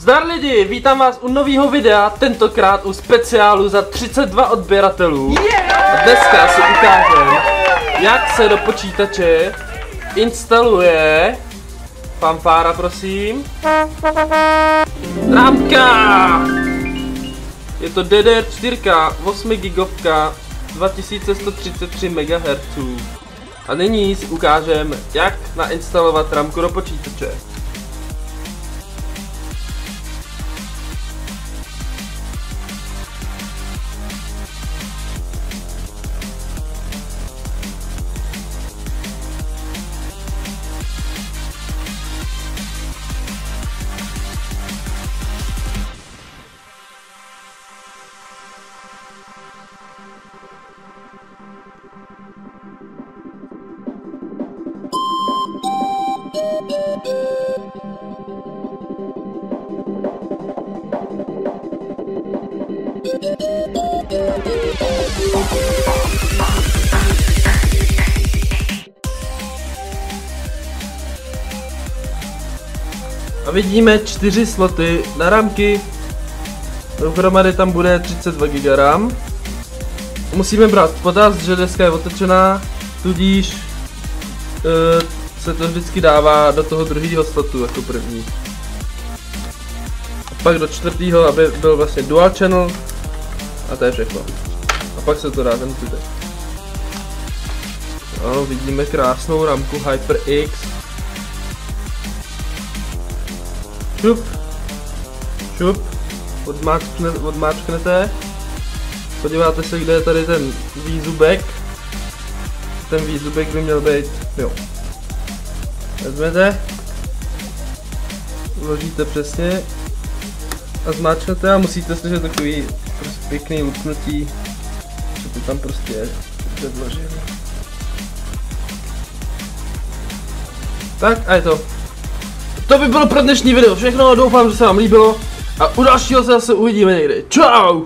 Zdar lidi, vítám vás u nového videa, tentokrát u speciálu za 32 odběratelů. A dneska si ukážem, jak se do počítače instaluje, fanfára prosím, rámka. Je to DDR4, 8 GB, 2133 MHz. A nyní si ukážem, jak nainstalovat rámku do počítače. A vidíme 4 sloty na rámky, dohromady tam bude 32 GB RAM. Musíme brát v potaz, že deska je otočená, tudíž se to vždycky dává do toho druhého slotu jako první. A pak do čtvrtého, aby byl vlastně dual channel, a to je všechno. A pak se to dá ten zbytek. Ano, vidíme krásnou rámku HyperX. Šup, šup, odmáčknete, podíváte se, kde je tady ten výzubek. Ten výzubek by měl být, jo. Vezmete, vložíte přesně a zmáčknete a musíte slyšet takový prostě pěkný lupnutí, že to tam prostě je předložené. Tak a je to. To by bylo pro dnešní video všechno, doufám, že se vám líbilo a u dalšího se zase uvidíme někdy. Čau!